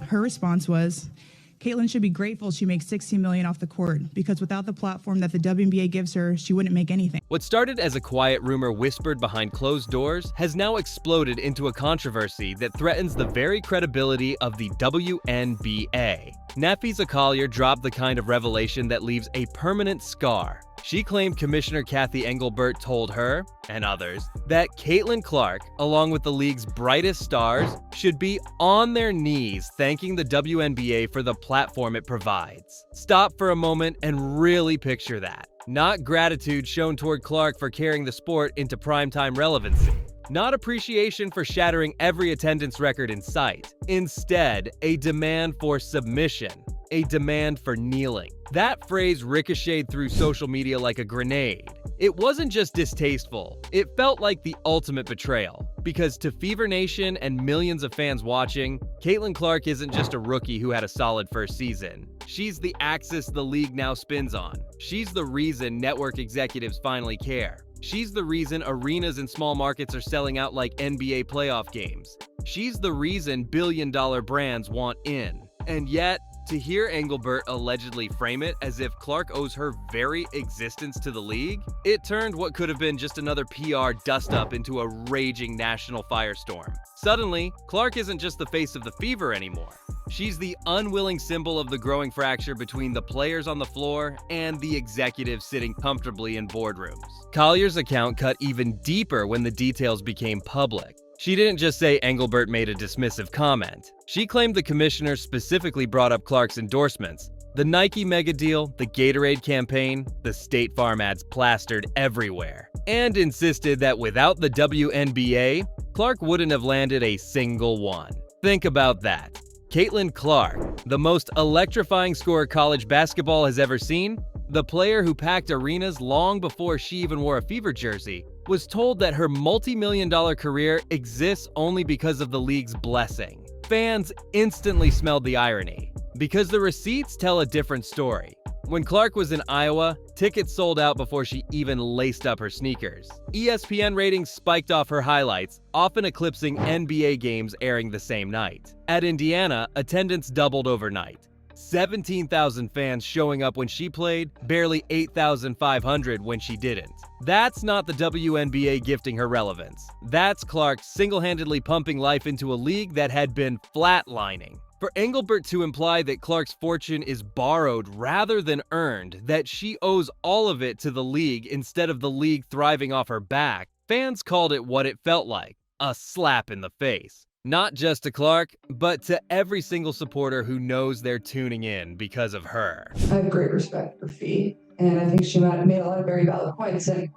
Her response was, Caitlin should be grateful she makes $16 million off the court, because without the platform that the WNBA gives her, she wouldn't make anything. What started as a quiet rumor whispered behind closed doors has now exploded into a controversy that threatens the very credibility of the WNBA. Napheesa Collier dropped the kind of revelation that leaves a permanent scar. She claimed Commissioner Cathy Engelbert told her, and others, that Caitlin Clark, along with the league's brightest stars, should be on their knees thanking the WNBA for the platform it provides. Stop for a moment and really picture that. Not gratitude shown toward Clark for carrying the sport into primetime relevancy. Not appreciation for shattering every attendance record in sight. Instead, a demand for submission. A demand for kneeling. That phrase ricocheted through social media like a grenade. It wasn't just distasteful, it felt like the ultimate betrayal. Because to Fever Nation and millions of fans watching, Caitlin Clark isn't just a rookie who had a solid first season. She's the axis the league now spins on. She's the reason network executives finally care. She's the reason arenas in small markets are selling out like NBA playoff games. She's the reason billion-dollar brands want in. And yet, to hear Engelbert allegedly frame it as if Clark owes her very existence to the league, it turned what could have been just another PR dust-up into a raging national firestorm. Suddenly, Clark isn't just the face of the Fever anymore. She's the unwilling symbol of the growing fracture between the players on the floor and the executives sitting comfortably in boardrooms. Collier's account cut even deeper when the details became public. She didn't just say Engelbert made a dismissive comment. She claimed the commissioner specifically brought up Clark's endorsements. The Nike mega deal, the Gatorade campaign, the State Farm ads plastered everywhere. And insisted that without the WNBA, Clark wouldn't have landed a single one. Think about that. Caitlin Clark, the most electrifying scorer college basketball has ever seen, the player who packed arenas long before she even wore a Fever jersey, was told that her multi-million-dollar career exists only because of the league's blessing. Fans instantly smelled the irony, because the receipts tell a different story. When Clark was in Iowa, tickets sold out before she even laced up her sneakers. ESPN ratings spiked off her highlights, often eclipsing NBA games airing the same night. At Indiana, attendance doubled overnight. 17,000 fans showing up when she played, barely 8,500 when she didn't. That's not the WNBA gifting her relevance. That's Clark single-handedly pumping life into a league that had been flatlining. For Engelbert to imply that Clark's fortune is borrowed rather than earned, that she owes all of it to the league instead of the league thriving off her back, fans called it what it felt like, a slap in the face. Not just to Clark, but to every single supporter who knows they're tuning in because of her. I have great respect for Fee, and I think she made a lot of very valid points. And,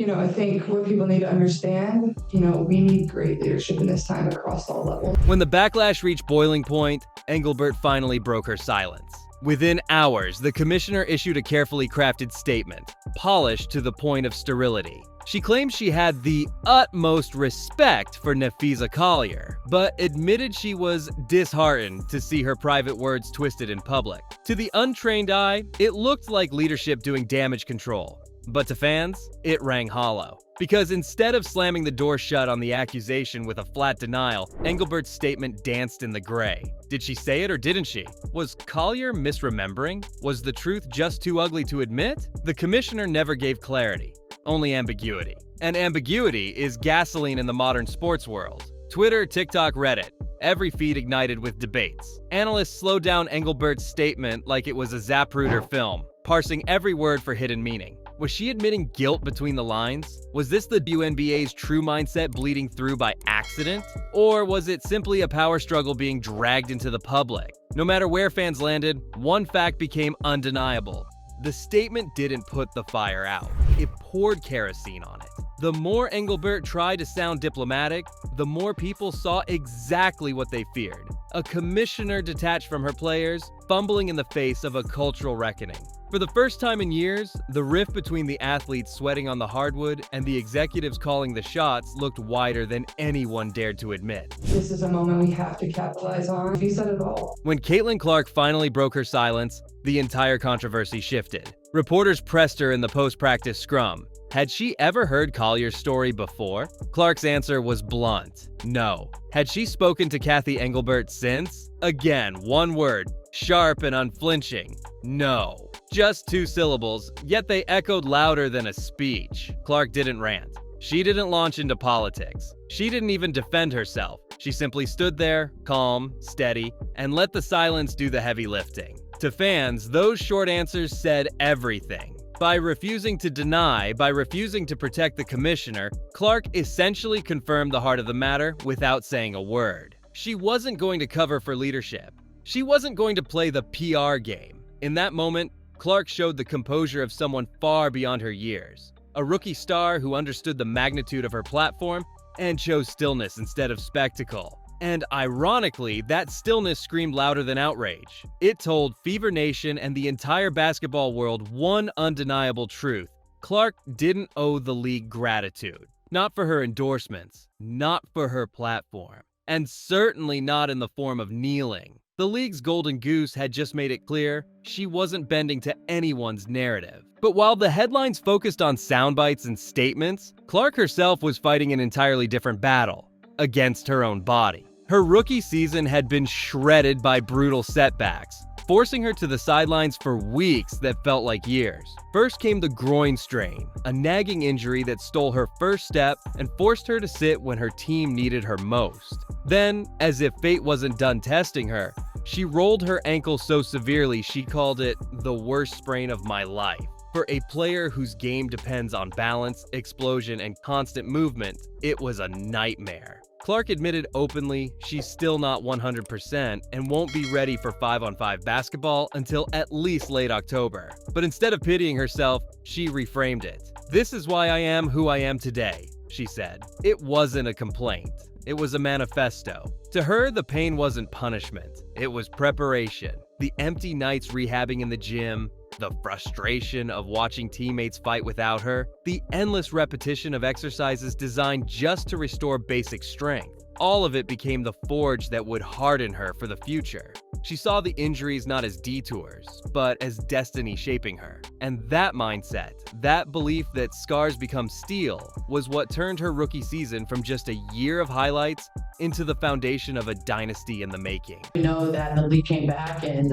I think what people need to understand, we need great leadership in this time across all levels. When the backlash reached boiling point, Engelbert finally broke her silence. Within hours, the commissioner issued a carefully crafted statement, polished to the point of sterility. She claimed she had the utmost respect for Napheesa Collier, but admitted she was disheartened to see her private words twisted in public. To the untrained eye, it looked like leadership doing damage control. But to fans, it rang hollow. Because instead of slamming the door shut on the accusation with a flat denial, Engelbert's statement danced in the gray. Did she say it or didn't she? Was Collier misremembering? Was the truth just too ugly to admit? The commissioner never gave clarity, only ambiguity. And ambiguity is gasoline in the modern sports world. Twitter, TikTok, Reddit. Every feed ignited with debates. Analysts slowed down Engelbert's statement like it was a Zapruder film, parsing every word for hidden meaning. Was she admitting guilt between the lines? Was this the WNBA's true mindset bleeding through by accident? Or was it simply a power struggle being dragged into the public? No matter where fans landed, one fact became undeniable. The statement didn't put the fire out. It poured kerosene on it. The more Engelbert tried to sound diplomatic, the more people saw exactly what they feared. A commissioner detached from her players, fumbling in the face of a cultural reckoning. For the first time in years, the rift between the athletes sweating on the hardwood and the executives calling the shots looked wider than anyone dared to admit. This is a moment we have to capitalize on. He said it all. When Caitlin Clark finally broke her silence, the entire controversy shifted. Reporters pressed her in the post-practice scrum. Had she ever heard Collier's story before? Clark's answer was blunt: no. Had she spoken to Cathy Engelbert since? Again, one word: sharp and unflinching: no. Just 2 syllables, yet they echoed louder than a speech. Clark didn't rant. She didn't launch into politics. She didn't even defend herself. She simply stood there, calm, steady, and let the silence do the heavy lifting. To fans, those short answers said everything. By refusing to deny, by refusing to protect the commissioner, Clark essentially confirmed the heart of the matter without saying a word. She wasn't going to cover for leadership. She wasn't going to play the PR game. In that moment, Clark showed the composure of someone far beyond her years. A rookie star who understood the magnitude of her platform and chose stillness instead of spectacle. And ironically, that stillness screamed louder than outrage. It told Fever Nation and the entire basketball world one undeniable truth: Clark didn't owe the league gratitude. Not for her endorsements, not for her platform, and certainly not in the form of kneeling. The league's golden goose had just made it clear she wasn't bending to anyone's narrative. But while the headlines focused on sound bites and statements, Clark herself was fighting an entirely different battle: against her own body. Her rookie season had been shredded by brutal setbacks, forcing her to the sidelines for weeks that felt like years. First came the groin strain, a nagging injury that stole her first step and forced her to sit when her team needed her most. Then, as if fate wasn't done testing her, she rolled her ankle so severely she called it the worst sprain of my life. For a player whose game depends on balance, explosion, and constant movement, it was a nightmare. Clark admitted openly she's still not 100% and won't be ready for 5-on-5 basketball until at least late October. But instead of pitying herself, she reframed it. "This is why I am who I am today," she said. It wasn't a complaint. It was a manifesto. To her, the pain wasn't punishment. It was preparation. The empty nights rehabbing in the gym, the frustration of watching teammates fight without her, the endless repetition of exercises designed just to restore basic strength. All of it became the forge that would harden her for the future. She saw the injuries not as detours, but as destiny shaping her. And that mindset, that belief that scars become steel, was what turned her rookie season from just a year of highlights into the foundation of a dynasty in the making. We know that the league came back and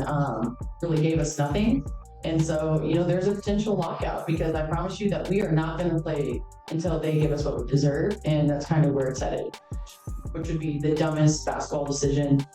really gave us nothing. And so, there's a potential lockout, because I promise you that we are not going to play until they give us what we deserve. And that's kind of where it's headed, which would be the dumbest basketball decision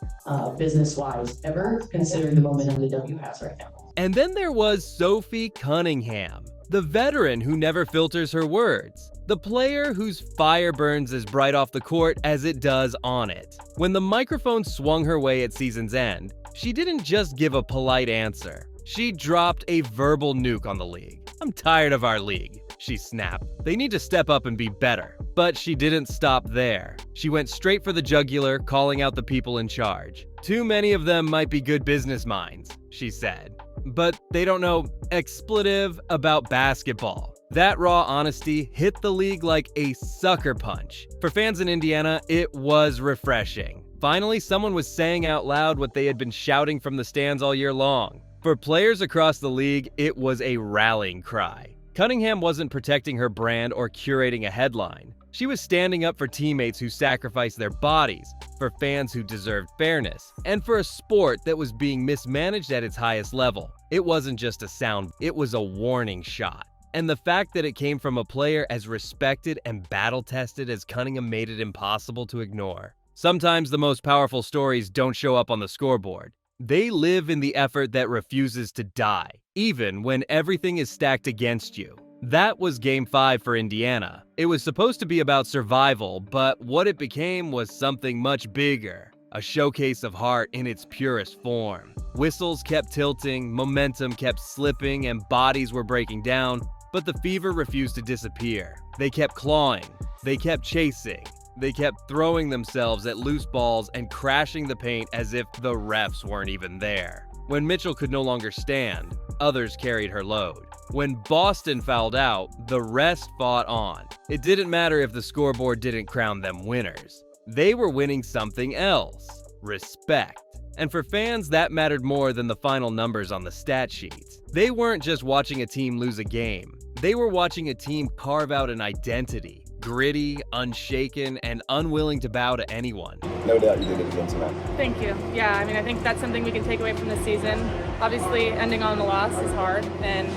business-wise ever, considering the momentum the W has right now. And then there was Sophie Cunningham, the veteran who never filters her words. The player whose fire burns as bright off the court as it does on it. When the microphone swung her way at season's end, she didn't just give a polite answer. She dropped a verbal nuke on the league. "I'm tired of our league," she snapped. "They need to step up and be better." But she didn't stop there. She went straight for the jugular, calling out the people in charge. "Too many of them might be good business minds," she said, "but they don't know expletive about basketball." That raw honesty hit the league like a sucker punch. For fans in Indiana, it was refreshing. Finally, someone was saying out loud what they had been shouting from the stands all year long. For players across the league, it was a rallying cry. Cunningham wasn't protecting her brand or curating a headline. She was standing up for teammates who sacrificed their bodies, for fans who deserved fairness, and for a sport that was being mismanaged at its highest level. It wasn't just a sound, it was a warning shot. And the fact that it came from a player as respected and battle-tested as Cunningham made it impossible to ignore. Sometimes the most powerful stories don't show up on the scoreboard. They live in the effort that refuses to die, even when everything is stacked against you. That was Game 5 for Indiana. It was supposed to be about survival, but what it became was something much bigger. A showcase of heart in its purest form. Whistles kept tilting, momentum kept slipping, and bodies were breaking down, but the fever refused to disappear. They kept clawing. They kept chasing. They kept throwing themselves at loose balls and crashing the paint as if the refs weren't even there. When Mitchell could no longer stand, others carried her load. When Boston fouled out, the rest fought on. It didn't matter if the scoreboard didn't crown them winners. They were winning something else: respect. And for fans, that mattered more than the final numbers on the stat sheets. They weren't just watching a team lose a game. They were watching a team carve out an identity, gritty, unshaken, and unwilling to bow to anyone. No doubt you did it again tonight. Thank you. Yeah, I mean, I think that's something we can take away from this season. Obviously, ending on a loss is hard and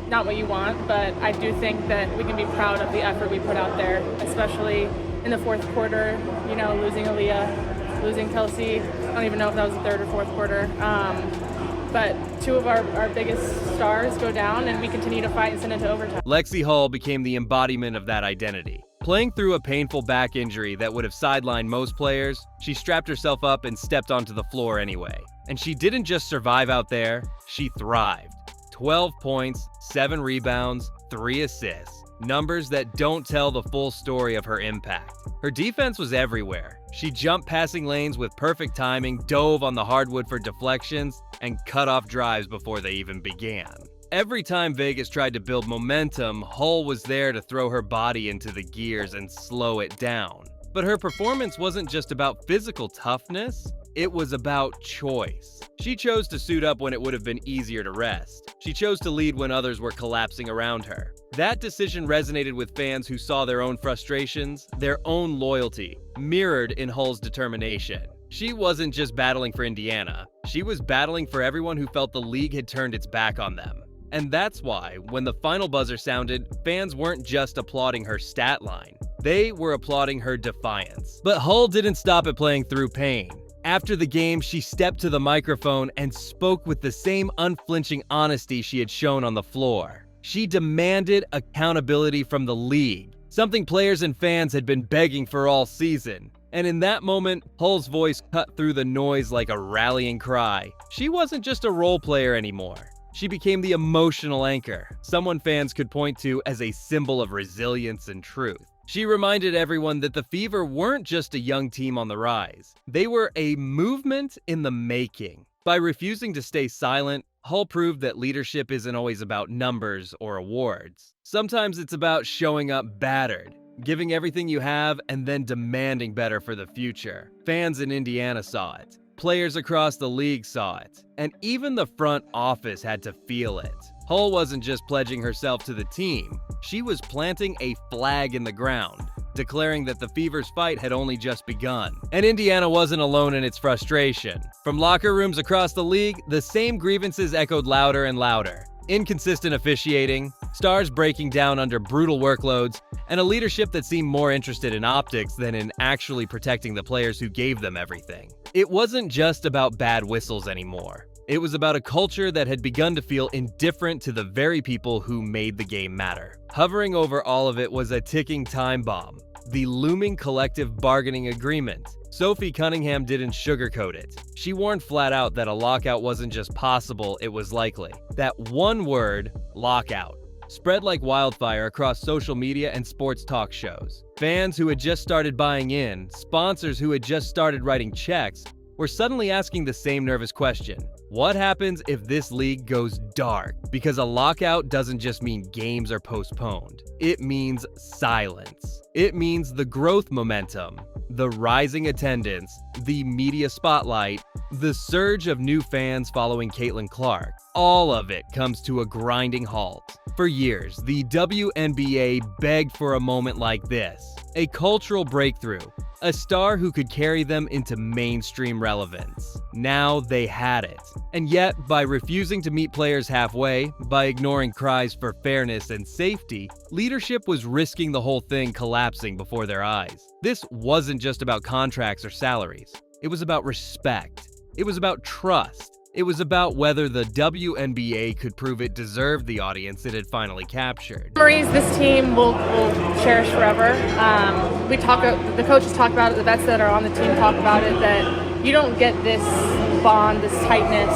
not what you want, but I do think that we can be proud of the effort we put out there, especially in the fourth quarter, you know, losing Aaliyah, losing Kelsey. I don't even know if that was the third or fourth quarter. But two of our biggest stars go down, and we continue to fight and send it to overtime. Lexi Hull became the embodiment of that identity. Playing through a painful back injury that would have sidelined most players, she strapped herself up and stepped onto the floor anyway. And she didn't just survive out there, she thrived. 12 points, 7 rebounds, 3 assists. Numbers that don't tell the full story of her impact. Her defense was everywhere. She jumped passing lanes with perfect timing, dove on the hardwood for deflections, and cut off drives before they even began. Every time Vegas tried to build momentum, Hull was there to throw her body into the gears and slow it down. But her performance wasn't just about physical toughness, it was about choice. She chose to suit up when it would have been easier to rest. She chose to lead when others were collapsing around her. That decision resonated with fans who saw their own frustrations, their own loyalty, mirrored in Hull's determination. She wasn't just battling for Indiana. She was battling for everyone who felt the league had turned its back on them. And that's why, when the final buzzer sounded, fans weren't just applauding her stat line. They were applauding her defiance. But Hull didn't stop at playing through pain. After the game, she stepped to the microphone and spoke with the same unflinching honesty she had shown on the floor. She demanded accountability from the league, something players and fans had been begging for all season. And in that moment, Hull's voice cut through the noise like a rallying cry. She wasn't just a role player anymore. She became the emotional anchor, someone fans could point to as a symbol of resilience and truth. She reminded everyone that the Fever weren't just a young team on the rise. They were a movement in the making. By refusing to stay silent, Hull proved that leadership isn't always about numbers or awards. Sometimes it's about showing up battered, giving everything you have, and then demanding better for the future. Fans in Indiana saw it. Players across the league saw it. And even the front office had to feel it. Hull wasn't just pledging herself to the team. She was planting a flag in the ground, declaring that the Fever's fight had only just begun. And Indiana wasn't alone in its frustration. From locker rooms across the league, the same grievances echoed louder and louder. Inconsistent officiating, stars breaking down under brutal workloads, and a leadership that seemed more interested in optics than in actually protecting the players who gave them everything. It wasn't just about bad whistles anymore. It was about a culture that had begun to feel indifferent to the very people who made the game matter. Hovering over all of it was a ticking time bomb, the looming collective bargaining agreement. Sophie Cunningham didn't sugarcoat it. She warned flat out that a lockout wasn't just possible, it was likely. That one word, lockout, spread like wildfire across social media and sports talk shows. Fans who had just started buying in, sponsors who had just started writing checks, were suddenly asking the same nervous question. What happens if this league goes dark? Because a lockout doesn't just mean games are postponed. It means silence. It means the growth momentum, the rising attendance, the media spotlight, the surge of new fans following Caitlin Clark. All of it comes to a grinding halt. For years, the WNBA begged for a moment like this, a cultural breakthrough, a star who could carry them into mainstream relevance. Now they had it. And yet, by refusing to meet players halfway, by ignoring cries for fairness and safety, leadership was risking the whole thing collapsing before their eyes. This wasn't just about contracts or salaries. It was about respect. It was about trust. It was about whether the WNBA could prove it deserved the audience it had finally captured. Memories this team will cherish forever. The coaches talk about it, the vets that are on the team talk about it, that you don't get this bond, this tightness,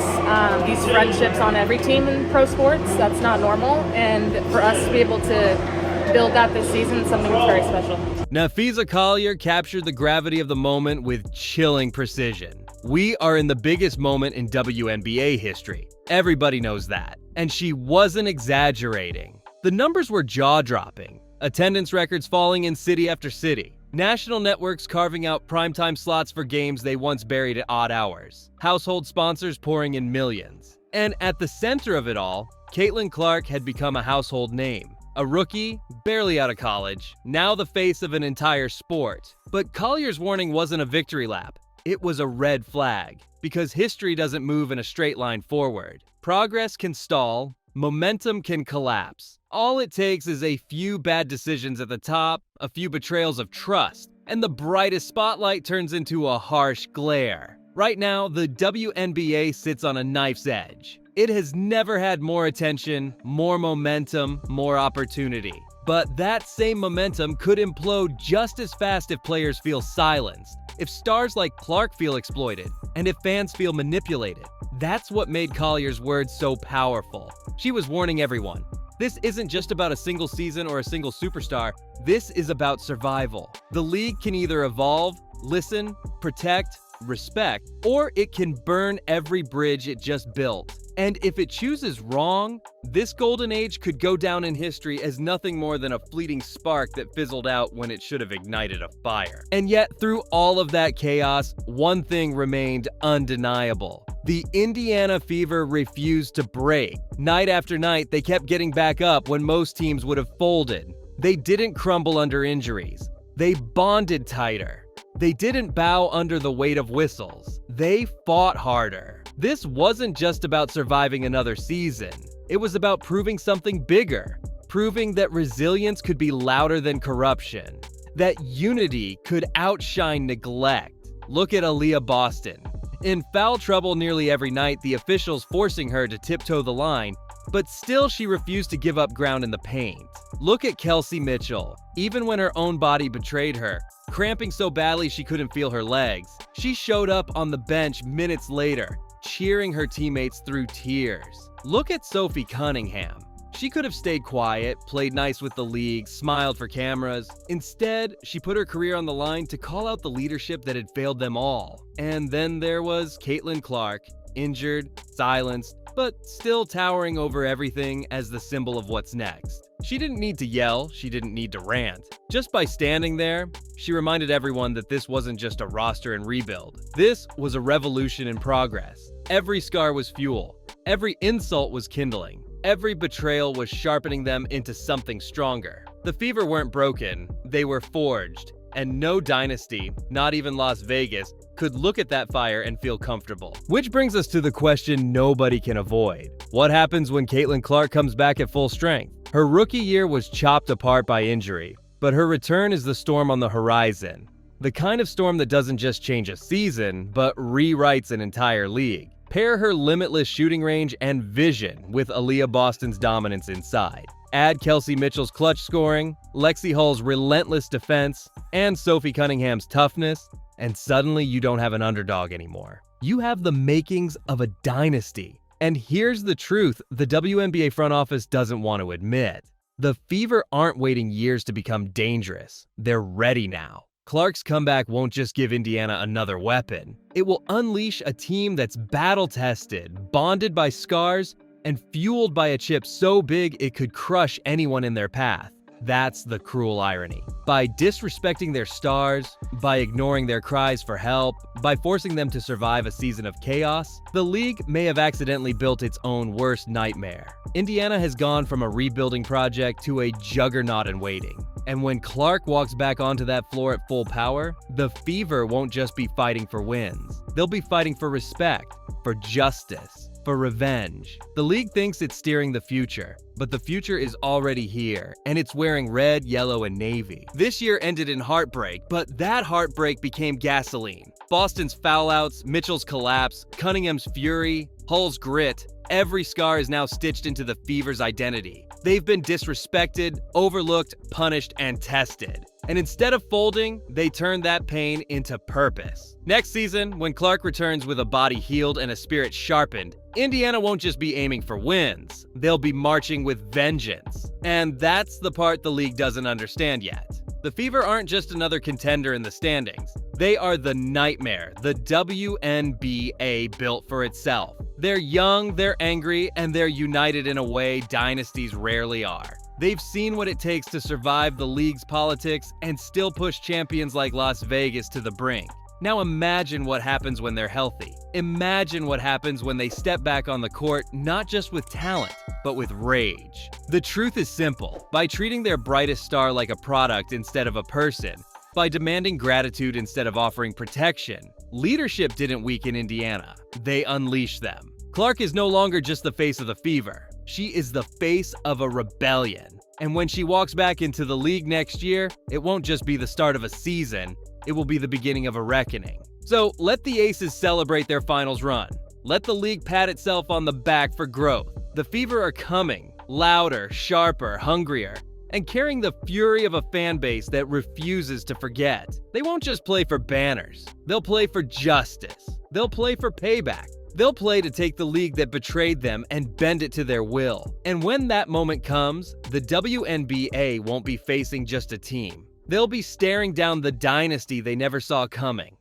these friendships on every team in pro sports. That's not normal. And for us to be able to build that this season is something that's very special. Napheesa Collier captured the gravity of the moment with chilling precision. We are in the biggest moment in WNBA history. Everybody knows that. And she wasn't exaggerating. The numbers were jaw-dropping. Attendance records falling in city after city. National networks carving out primetime slots for games they once buried at odd hours. Household sponsors pouring in millions. And at the center of it all, Caitlin Clark had become a household name. A rookie, barely out of college, now the face of an entire sport. But Collier's warning wasn't a victory lap. It was a red flag, because history doesn't move in a straight line forward. Progress can stall, momentum can collapse. All it takes is a few bad decisions at the top, a few betrayals of trust, and the brightest spotlight turns into a harsh glare. Right now, the WNBA sits on a knife's edge. It has never had more attention, more momentum, more opportunity. But that same momentum could implode just as fast if players feel silenced, if stars like Clark feel exploited, and if fans feel manipulated. That's what made Collier's words so powerful. She was warning everyone. This isn't just about a single season or a single superstar. This is about survival. The league can either evolve, listen, protect, respect, or it can burn every bridge it just built. And if it chooses wrong, this golden age could go down in history as nothing more than a fleeting spark that fizzled out when it should have ignited a fire. And yet, through all of that chaos, one thing remained undeniable. The Indiana Fever refused to break. Night after night, they kept getting back up when most teams would have folded. They didn't crumble under injuries. They bonded tighter. They didn't bow under the weight of whistles. They fought harder. This wasn't just about surviving another season. It was about proving something bigger. Proving that resilience could be louder than corruption. That unity could outshine neglect. Look at Aaliyah Boston. In foul trouble nearly every night, the officials forcing her to tiptoe the line, but still she refused to give up ground in the paint. Look at Kelsey Mitchell. Even when her own body betrayed her, cramping so badly she couldn't feel her legs, she showed up on the bench minutes later, cheering her teammates through tears. Look at Sophie Cunningham. She could have stayed quiet, played nice with the league, smiled for cameras. Instead, she put her career on the line to call out the leadership that had failed them all. And then there was Caitlin Clark, injured, silenced, but still towering over everything as the symbol of what's next. She didn't need to yell, she didn't need to rant. Just by standing there, she reminded everyone that this wasn't just a roster and rebuild. This was a revolution in progress. Every scar was fuel. Every insult was kindling. Every betrayal was sharpening them into something stronger. The Fever weren't broken, they were forged. And no dynasty, not even Las Vegas, could look at that fire and feel comfortable. Which brings us to the question nobody can avoid. What happens when Caitlin Clark comes back at full strength? Her rookie year was chopped apart by injury, but her return is the storm on the horizon. The kind of storm that doesn't just change a season, but rewrites an entire league. Pair her limitless shooting range and vision with Aaliyah Boston's dominance inside. Add Kelsey Mitchell's clutch scoring, Lexi Hull's relentless defense, and Sophie Cunningham's toughness, and suddenly you don't have an underdog anymore. You have the makings of a dynasty. And here's the truth the WNBA front office doesn't want to admit. The Fever aren't waiting years to become dangerous. They're ready now. Clark's comeback won't just give Indiana another weapon. It will unleash a team that's battle-tested, bonded by scars, and fueled by a chip so big it could crush anyone in their path. That's the cruel irony. By disrespecting their stars, by ignoring their cries for help, by forcing them to survive a season of chaos, the league may have accidentally built its own worst nightmare. Indiana has gone from a rebuilding project to a juggernaut in waiting. And when Clark walks back onto that floor at full power, the Fever won't just be fighting for wins. They'll be fighting for respect, for justice, for revenge. The league thinks it's steering the future, but the future is already here, and it's wearing red, yellow, and navy. This year ended in heartbreak, but that heartbreak became gasoline. Boston's foul-outs, Mitchell's collapse, Cunningham's fury, Hull's grit, every scar is now stitched into the Fever's identity. They've been disrespected, overlooked, punished, and tested. And instead of folding, they turned that pain into purpose. Next season, when Clark returns with a body healed and a spirit sharpened, Indiana won't just be aiming for wins. They'll be marching with vengeance. And that's the part the league doesn't understand yet. The Fever aren't just another contender in the standings. They are the nightmare the WNBA built for itself. They're young, they're angry, and they're united in a way dynasties rarely are. They've seen what it takes to survive the league's politics and still push champions like Las Vegas to the brink. Now imagine what happens when they're healthy. Imagine what happens when they step back on the court, not just with talent, but with rage. The truth is simple. By treating their brightest star like a product instead of a person, by demanding gratitude instead of offering protection, leadership didn't weaken Indiana. They unleashed them. Clark is no longer just the face of the Fever. She is the face of a rebellion. And when she walks back into the league next year, it won't just be the start of a season, it will be the beginning of a reckoning. So let the Aces celebrate their finals run. Let the league pat itself on the back for growth. The Fever are coming, louder, sharper, hungrier, and carrying the fury of a fan base that refuses to forget. They won't just play for banners. They'll play for justice. They'll play for payback. They'll play to take the league that betrayed them and bend it to their will. And when that moment comes, the WNBA won't be facing just a team. They'll be staring down the dynasty they never saw coming.